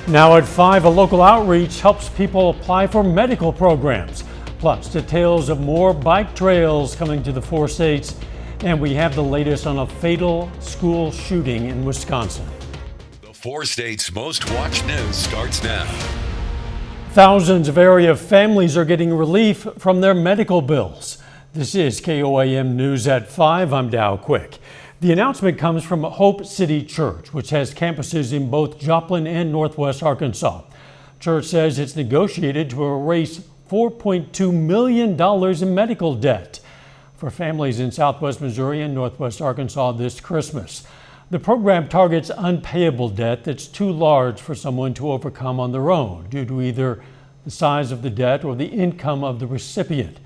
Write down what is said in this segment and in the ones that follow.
Now at 5, a local outreach helps people apply for medical programs. Plus, details of more bike trails coming to the 4 states. And we have the latest on a fatal school shooting in Wisconsin. The 4 states' most watched news starts now. Thousands of area families are getting relief from their medical bills. This is KOAM News at 5. I'm Dow Quick. The announcement comes from Hope City Church, which has campuses in both Joplin and Northwest Arkansas. Church says it's negotiated to erase $4.2 million in medical debt for families in Southwest Missouri and Northwest Arkansas this Christmas. The program targets unpayable debt that's too large for someone to overcome on their own due to either the size of the debt or the income of the recipient.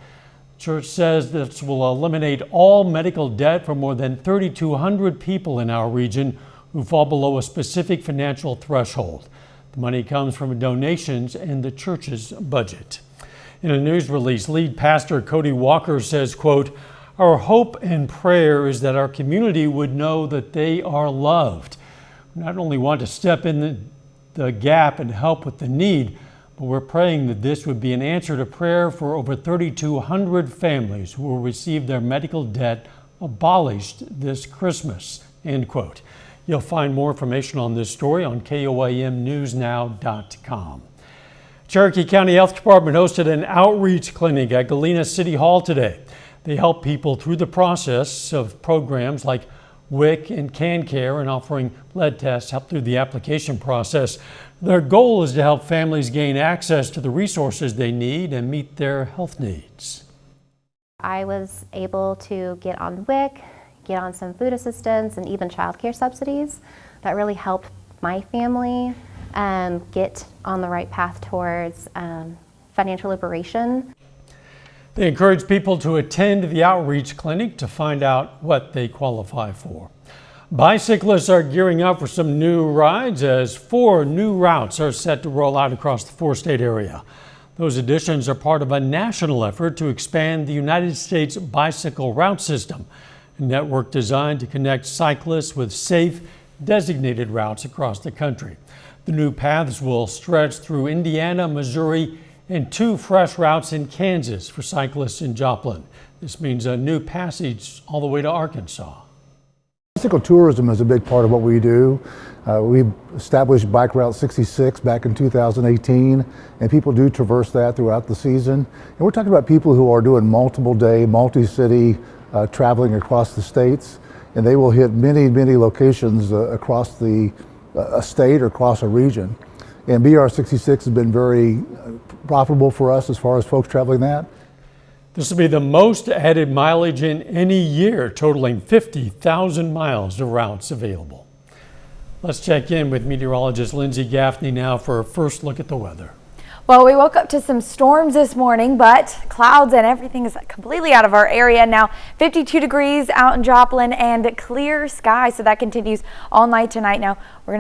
Church says this will eliminate all medical debt for more than 3,200 people in our region who fall below a specific financial threshold. The money comes from donations and the church's budget. In a news release, lead pastor Cody Walker says, quote, "Our hope and prayer is that our community would know that they are loved. We not only want to step in the gap and help with the need, but we're praying that this would be an answer to prayer for over 3,200 families who will receive their medical debt abolished this Christmas," end quote. You'll find more information on this story on KOAMnewsnow.com. Cherokee County Health Department hosted an outreach clinic at Galena City Hall today. They help people through the process of programs like WIC and CanCare and offering lead tests help through the application process. Their goal is to help families gain access to the resources they need and meet their health needs. I was able to get on WIC, get on some food assistance and even childcare subsidies. That really helped my family get on the right path towards financial liberation. They encourage people to attend the outreach clinic to find out what they qualify for. Bicyclists are gearing up for some new rides as 4 new routes are set to roll out across the 4-state area. Those additions are part of a national effort to expand the United States bicycle route system, a network designed to connect cyclists with safe, designated routes across the country. The new paths will stretch through Indiana, Missouri, and 2 fresh routes in Kansas for cyclists in Joplin. This means a new passage all the way to Arkansas. Bicycle tourism is a big part of what we do. We established Bike Route 66 back in 2018, and people do traverse that throughout the season. And we're talking about people who are doing multiple day, multi-city traveling across the states, and they will hit many, many locations across a state or across a region. And BR 66 has been very profitable for us as far as folks traveling that. This will be the most added mileage in any year, totaling 50,000 miles of routes available. Let's check in with meteorologist Lindsay Gaffney now for a first look at the weather. Well, we woke up to some storms this morning, but clouds and everything is completely out of our area. Now 52 degrees out in Joplin and clear skies, so that continues all night tonight. Now we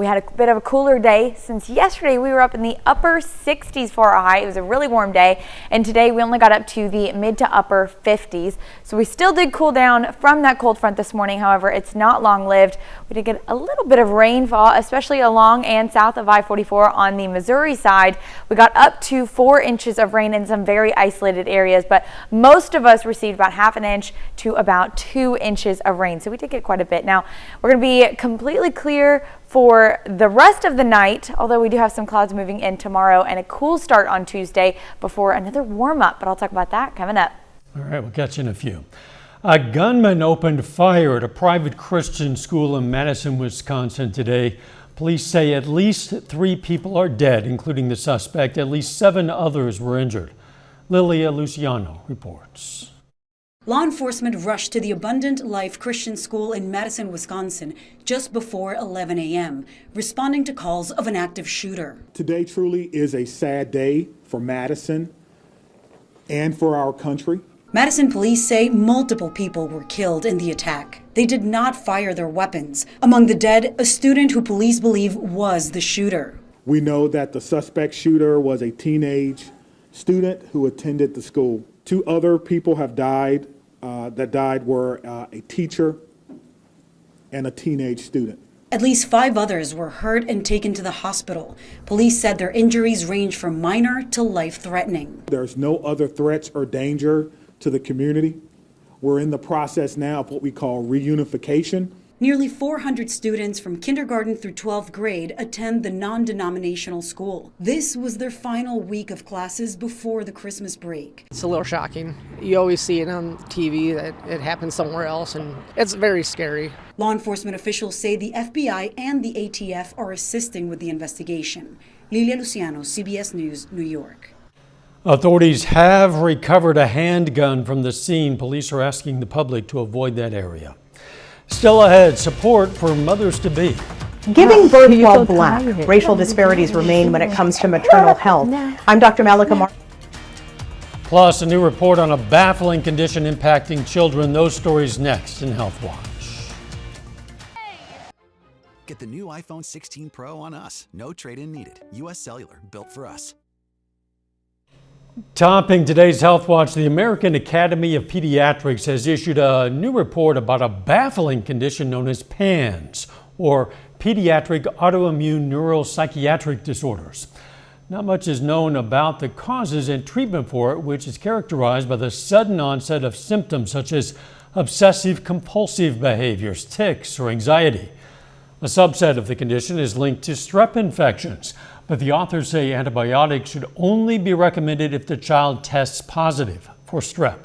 had a bit of a cooler day since yesterday. We were up in the upper 60s for our high. It was a really warm day, and today we only got up to the mid to upper 50s. So we still did cool down from that cold front this morning. However, it's not long lived. We did get a little bit of rainfall, especially along and south of I-44 on the Missouri side. We got up to 4 inches of rain in some very isolated areas, but most of us received about ½ an inch to about 2 inches of rain. So we did get quite a bit. Now we're going to be completely clear for the rest of the night, although we do have some clouds moving in tomorrow and a cool start on Tuesday before another warm up, but I'll talk about that coming up. All right, we'll catch you in a few. A gunman opened fire at a private Christian school in Madison, Wisconsin today. Police say at least 3 people are dead, including the suspect. At least 7 others were injured. Lilia Luciano reports. Law enforcement rushed to the Abundant Life Christian School in Madison, Wisconsin, just before 11 a.m., responding to calls of an active shooter. Today truly is a sad day for Madison and for our country. Madison police say multiple people were killed in the attack. They did not fire their weapons. Among the dead, a student who police believe was the shooter. We know that the suspect shooter was a teenage student who attended the school. 2 other people have died. That died were a teacher and a teenage student. At least 5 others were hurt and taken to the hospital. Police said their injuries range from minor to life-threatening. There's no other threats or danger to the community. We're in the process now of what we call reunification. Nearly 400 students from kindergarten through 12th grade attend the non-denominational school. This was their final week of classes before the Christmas break. It's a little shocking. You always see it on TV that it happens somewhere else, and it's very scary. Law enforcement officials say the FBI and the ATF are assisting with the investigation. Lilia Luciano, CBS News, New York. Authorities have recovered a handgun from the scene. Police are asking the public to avoid that area. Still ahead, support for mothers-to-be. Giving birth while Black. Racial disparities remain when it comes to maternal health. I'm Dr. Malika Marshall. Plus, a new report on a baffling condition impacting children. Those stories next in Health Watch. Get the new iPhone 16 Pro on us. No trade-in needed. U.S. Cellular, built for us. Topping today's Health Watch, the American Academy of Pediatrics has issued a new report about a baffling condition known as PANS, or Pediatric Autoimmune Neuropsychiatric Disorders. Not much is known about the causes and treatment for it, which is characterized by the sudden onset of symptoms such as obsessive compulsive behaviors, tics, or anxiety. A subset of the condition is linked to strep infections, but the authors say antibiotics should only be recommended if the child tests positive for strep.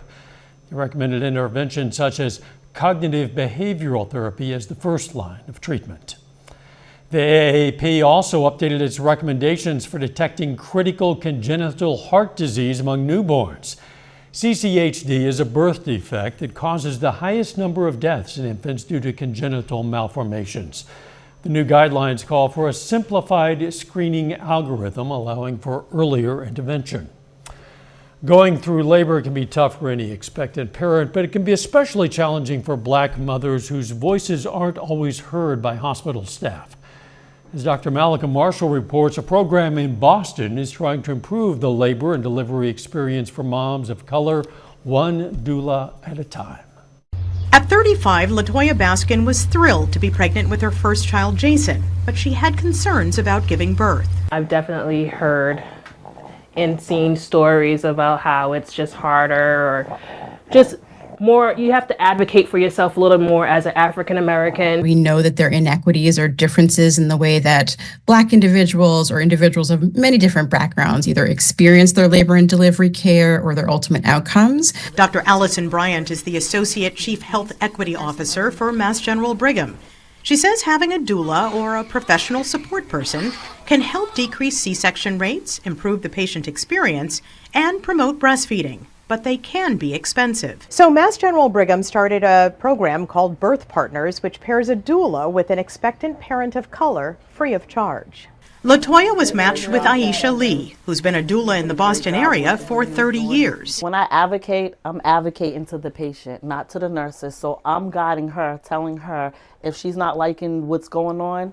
They recommended interventions such as cognitive behavioral therapy as the first line of treatment. The AAP also updated its recommendations for detecting critical congenital heart disease among newborns. CCHD is a birth defect that causes the highest number of deaths in infants due to congenital malformations. The new guidelines call for a simplified screening algorithm allowing for earlier intervention. Going through labor can be tough for any expectant parent, but it can be especially challenging for Black mothers whose voices aren't always heard by hospital staff. As Dr. Malika Marshall reports, a program in Boston is trying to improve the labor and delivery experience for moms of color, one doula at a time. At 35, LaToya Baskin was thrilled to be pregnant with her first child, Jason, but she had concerns about giving birth. I've definitely heard and seen stories about how it's just harder, or just more, you have to advocate for yourself a little more as an African American. We know that there are inequities or differences in the way that Black individuals or individuals of many different backgrounds either experience their labor and delivery care or their ultimate outcomes. Dr. Allison Bryant is the Associate Chief Health Equity Officer for Mass General Brigham. She says having a doula or a professional support person can help decrease C-section rates, improve the patient experience, and promote breastfeeding. But they can be expensive. So Mass General Brigham started a program called Birth Partners, which pairs a doula with an expectant parent of color free of charge. LaToya was matched with Aisha Lee, who's been a doula in the Boston area for 30 years. When I advocate, I'm advocating to the patient, not to the nurses. So I'm guiding her, telling her if she's not liking what's going on,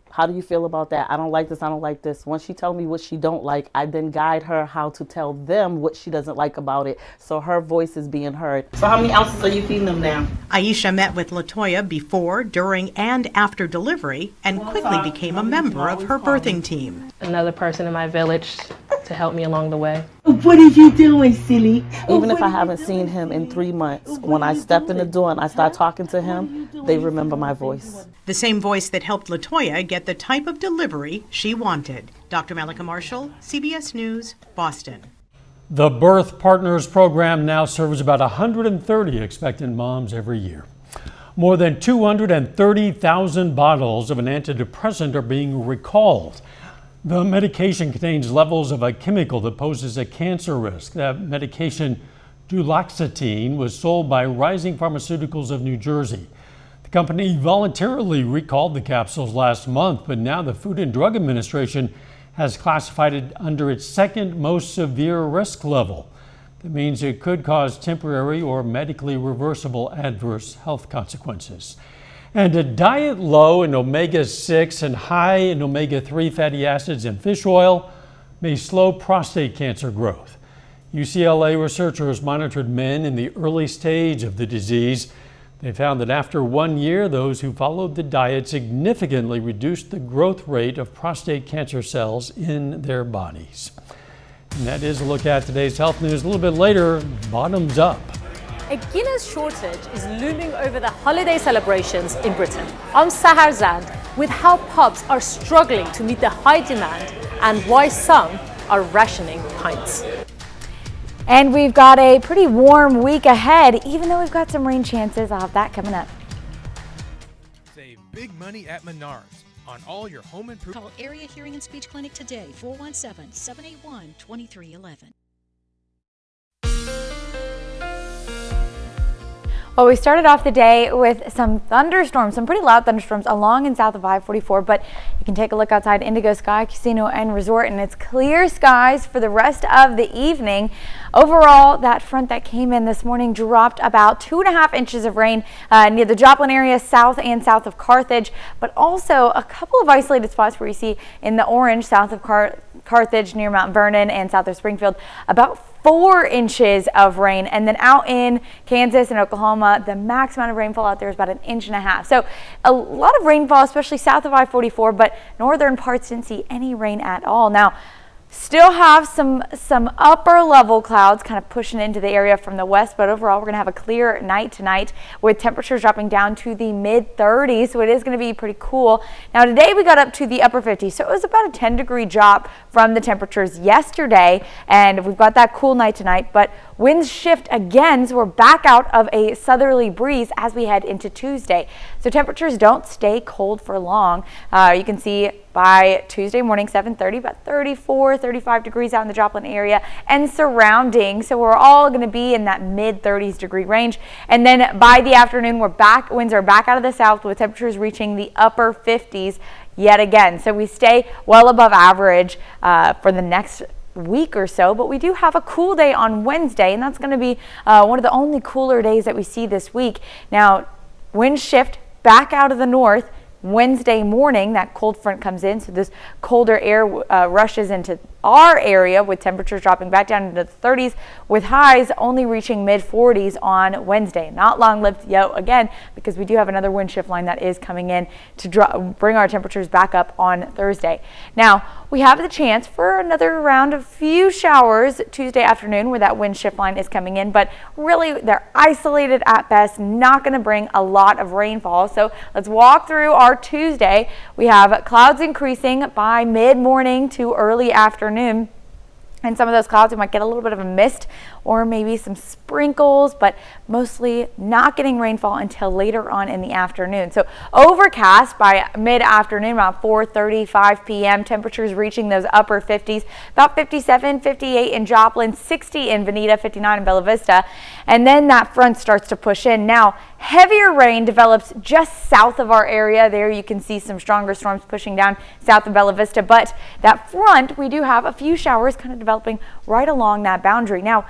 how do you feel about that? I don't like this, I don't like this. Once she tells me what she don't like, I then guide her how to tell them what she doesn't like about it, so her voice is being heard. So how many ounces are you feeding them now? Aisha met with LaToya before, during, and after delivery, and quickly became a member of her birthing team. Another person in my village to help me along the way. What are you doing, silly? Even if I haven't seen him in 3 months, when I step in the door and I start talking to him, they remember my voice. The same voice that helped LaToya get the type of delivery she wanted. Dr. Malika Marshall, CBS News, Boston. The Birth Partners program now serves about 130 expectant moms every year. More than 230,000 bottles of an antidepressant are being recalled. The medication contains levels of a chemical that poses a cancer risk. That medication, duloxetine, was sold by Rising Pharmaceuticals of New Jersey. The company voluntarily recalled the capsules last month, but now the Food and Drug Administration has classified it under its second most severe risk level. That means it could cause temporary or medically reversible adverse health consequences. And a diet low in omega-6 and high in omega-3 fatty acids in fish oil may slow prostate cancer growth. UCLA researchers monitored men in the early stage of the disease. They found that after 1 year, those who followed the diet significantly reduced the growth rate of prostate cancer cells in their bodies. And that is a look at today's health news. A little bit later, bottoms up. A Guinness shortage is looming over the holiday celebrations in Britain. I'm Sahar Zand with how pubs are struggling to meet the high demand and why some are rationing pints. And we've got a pretty warm week ahead, even though we've got some rain chances. I'll have that coming up. Save big money at Menards on all your home improvement. Call Area Hearing and Speech Clinic today, 417-781-2311. Well, we started off the day with some thunderstorms, some pretty loud thunderstorms along and south of I-44, but you can take a look outside Indigo Sky Casino and Resort, and it's clear skies for the rest of the evening. Overall, that front that came in this morning dropped about 2.5 inches of rain near the Joplin area, south and south of Carthage, but also a couple of isolated spots where you see in the orange south of Carthage near Mount Vernon and south of Springfield, about 4 inches of rain. And then out in Kansas and Oklahoma, the max amount of rainfall out there is about 1.5 inches. So a lot of rainfall, especially south of I-44, but northern parts didn't see any rain at all. Now, still have some upper level clouds kind of pushing into the area from the west, but overall we're going to have a clear night tonight with temperatures dropping down to the mid 30s, so it is going to be pretty cool. Now today we got up to the upper 50s, so it was about a 10-degree drop from the temperatures yesterday, and we've got that cool night tonight, but winds shift again, so we're back out of a southerly breeze as we head into Tuesday. So temperatures don't stay cold for long. You can see by Tuesday morning, 7:30, about 34, 35 degrees out in the Joplin area and surrounding. So we're all going to be in that mid 30s degree range. And then by the afternoon, winds are back out of the south with temperatures reaching the upper 50s yet again. So we stay well above average for the next week or so, but we do have a cool day on Wednesday, and that's going to be one of the only cooler days that we see this week. Now, winds shift back out of the north Wednesday morning. That cold front comes in, so this colder air rushes into our area with temperatures dropping back down into the 30s with highs only reaching mid 40s on Wednesday. Not long lived yet again, because we do have another wind shift line that is coming in to bring our temperatures back up on Thursday. Now we have the chance for another round of few showers Tuesday afternoon where that wind shift line is coming in, but really they're isolated at best, not going to bring a lot of rainfall. So let's walk through our Tuesday. We have clouds increasing by mid-morning to early afternoon. And some of those clouds, we might get a little bit of a mist or maybe some sprinkles, but mostly not getting rainfall until later on in the afternoon. So overcast by mid-afternoon, about 4:35 p.m. Temperatures reaching those upper 50s, about 57, 58 in Joplin, 60 in Veneta, 59 in Bella Vista. And then that front starts to push in. Now, heavier rain develops just south of our area. There you can see some stronger storms pushing down south of Bella Vista, but that front, we do have a few showers kind of developing right along that boundary. Now,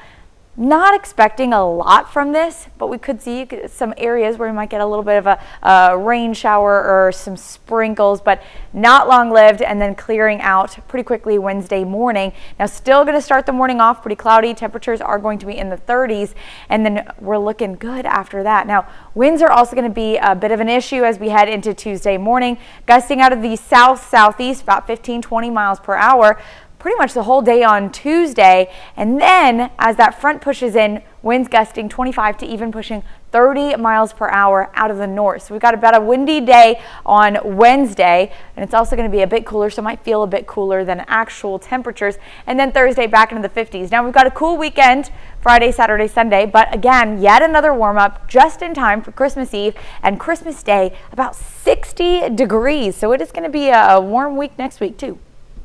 not expecting a lot from this, but we could see some areas where we might get a little bit of a rain shower or some sprinkles, but not long lived, and then clearing out pretty quickly Wednesday morning. Now still going to start the morning off pretty cloudy. Temperatures are going to be in the 30s, and then we're looking good after that. Now winds are also going to be a bit of an issue as we head into Tuesday morning, gusting out of the south-southeast about 15-20 miles per hour. Pretty much the whole day on Tuesday, and then as that front pushes in, winds gusting 25 to even pushing 30 miles per hour out of the north. So we've got about a windy day on Wednesday, and it's also going to be a bit cooler, so it might feel a bit cooler than actual temperatures. And then Thursday back into the 50s. Now we've got a cool weekend, Friday, Saturday, Sunday, but again, yet another warm up just in time for Christmas Eve and Christmas Day, about 60 degrees. So it is going to be a warm week next week too.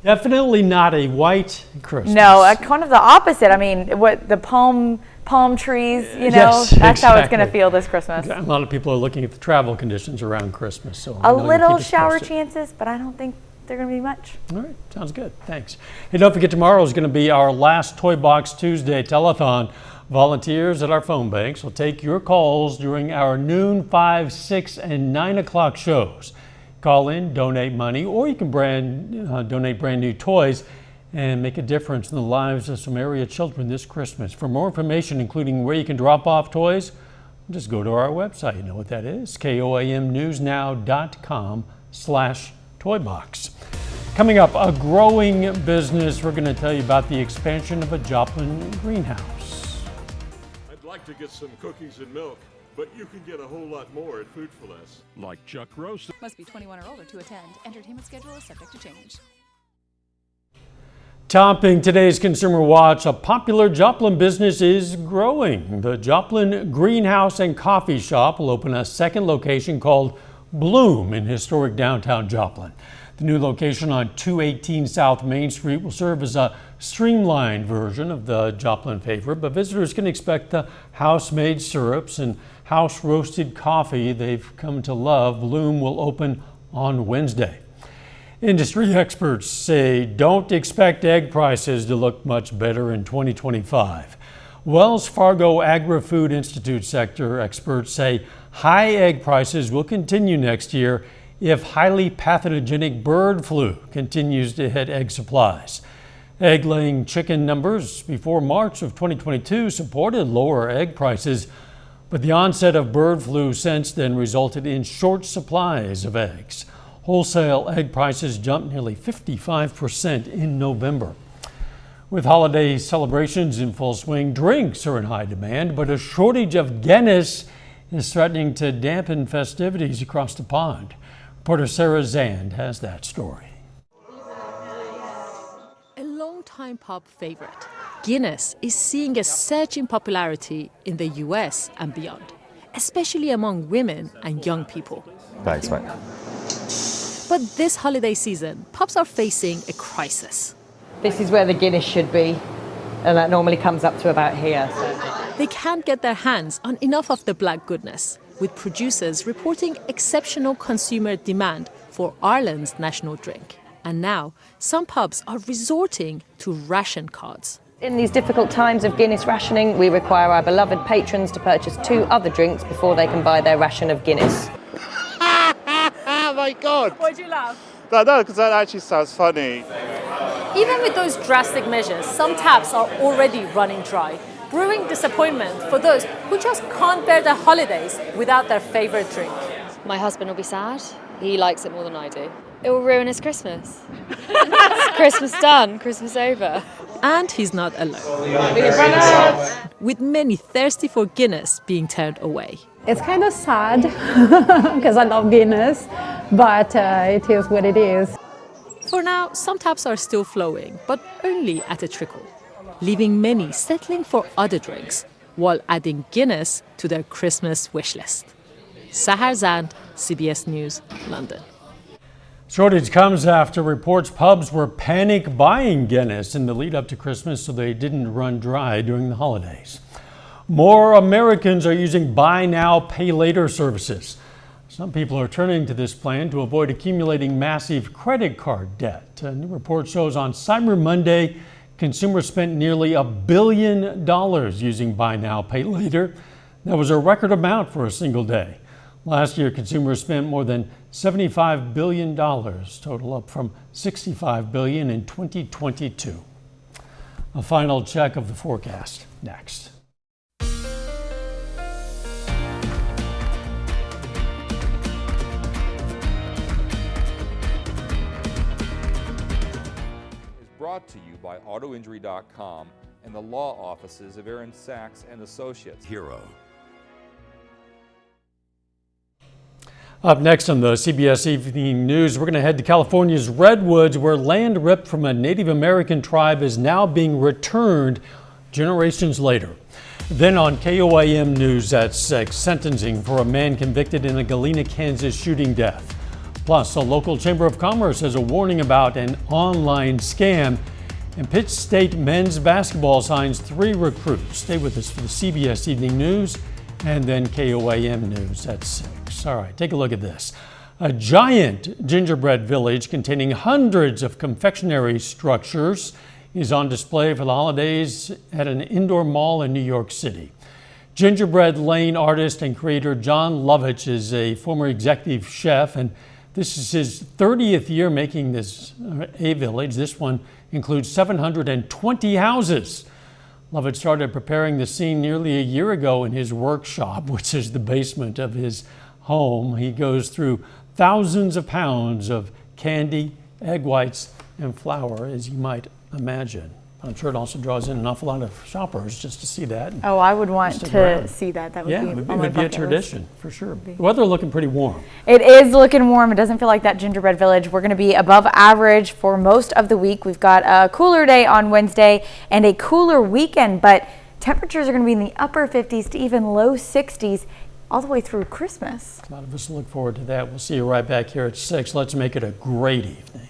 Definitely not a white Christmas. No, kind of the opposite. I mean, what the palm trees, you know, yes, that's exactly how it's going to feel this Christmas. A lot of people are looking at the travel conditions around Christmas. So a little shower chances, but I don't think they're going to be much. All right, sounds good. Thanks. Hey, don't forget, tomorrow is going to be our last Toy Box Tuesday telethon. Volunteers at our phone banks will take your calls during our noon, 5, 6, and 9 o'clock shows. Call in, donate money, or you can donate brand new toys and make a difference in the lives of some area children this Christmas. For more information, including where you can drop off toys, Just go to our website. You know what that is, koamnewsnow.com/toybox. Coming up, a growing business. We're going to tell you about the expansion of a Joplin greenhouse. I'd like to get some cookies and milk, but you can get a whole lot more at Food for Less. Like Chuck Roast. Must be 21 or older to attend. Entertainment schedule is subject to change. Topping today's Consumer Watch, a popular Joplin business is growing. The Joplin Greenhouse and Coffee Shop will open a second location called Bloom in historic downtown Joplin. The new location on 218 South Main Street will serve as a streamlined version of the Joplin favorite, but visitors can expect the house-made syrups and house-roasted coffee they've come to love. Bloom will open on Wednesday. Industry experts say don't expect egg prices to look much better in 2025. Wells Fargo Agri-Food Institute sector experts say high egg prices will continue next year if highly pathogenic bird flu continues to hit egg supplies. Egg-laying chicken numbers before March of 2022 supported lower egg prices, but the onset of bird flu since then resulted in short supplies of eggs. Wholesale egg prices jumped nearly 55% in November. With holiday celebrations in full swing, drinks are in high demand, but a shortage of Guinness is threatening to dampen festivities across the pond. Reporter Sarah Zand has that story. A long-time pub favorite, Guinness is seeing a surge in popularity in the US and beyond, especially among women and young people. Thanks, mate. But this holiday season, pubs are facing a crisis. This is where the Guinness should be, and that normally comes up to about here. They can't get their hands on enough of the black goodness, with producers reporting exceptional consumer demand for Ireland's national drink. And now, some pubs are resorting to ration cards. In these difficult times of Guinness rationing, we require our beloved patrons to purchase 2 other drinks before they can buy their ration of Guinness. Oh my God! Why'd you laugh? No, because that actually sounds funny. Even with those drastic measures, some taps are already running dry, brewing disappointment for those who just can't bear the holidays without their favorite drink. My husband will be sad. He likes it more than I do. It will ruin his Christmas. It's Christmas done, Christmas over. And he's not alone, with many thirsty for Guinness being turned away. It's kind of sad because I love Guinness, but it is what it is. For now, some taps are still flowing, but only at a trickle, leaving many settling for other drinks while adding Guinness to their Christmas wish list. Sahar Zand, CBS News, London. Shortage comes after reports pubs were panic buying Guinness in the lead up to Christmas so they didn't run dry during the holidays. More Americans are using buy now, pay later services. Some people are turning to this plan to avoid accumulating massive credit card debt. A new report shows on Cyber Monday, consumers spent nearly $1 billion using buy now, pay later. That was a record amount for a single day. Last year, consumers spent more than $75 billion, total up from $65 billion in 2022. A final check of the forecast next. Brought to you by AutoInjury.com and the law offices of Aaron Sachs and Associates. Hero. Up next on the CBS Evening News, we're going to head to California's Redwoods, where land ripped from a Native American tribe is now being returned generations later. Then on KOAM News at 6, sentencing for a man convicted in a Galena, Kansas shooting death. Plus, a local chamber of commerce has a warning about an online scam. And Pitt State men's basketball signs 3 recruits. Stay with us for the CBS Evening News and then KOAM News at 6. All right, take a look at this. A giant gingerbread village containing hundreds of confectionery structures is on display for the holidays at an indoor mall in New York City. Gingerbread Lane artist and creator John Lovitch is a former executive chef, and this is his 30th year making this a village. This one includes 720 houses. Lovett started preparing the scene nearly a year ago in his workshop, which is the basement of his home. He goes through thousands of pounds of candy, egg whites, and flour, as you might imagine. I'm sure it also draws in an awful lot of shoppers just to see that. Oh, I would want to see that. That would Yeah, be it on my would be a bucket tradition list. for sure. The weather looking pretty warm. It is looking warm. It doesn't feel like that gingerbread village. We're going to be above average for most of the week. We've got a cooler day on Wednesday and a cooler weekend, but temperatures are going to be in the upper 50s to even low 60s all the way through Christmas. A lot of us look forward to that. We'll see you right back here at 6. Let's make it a great evening.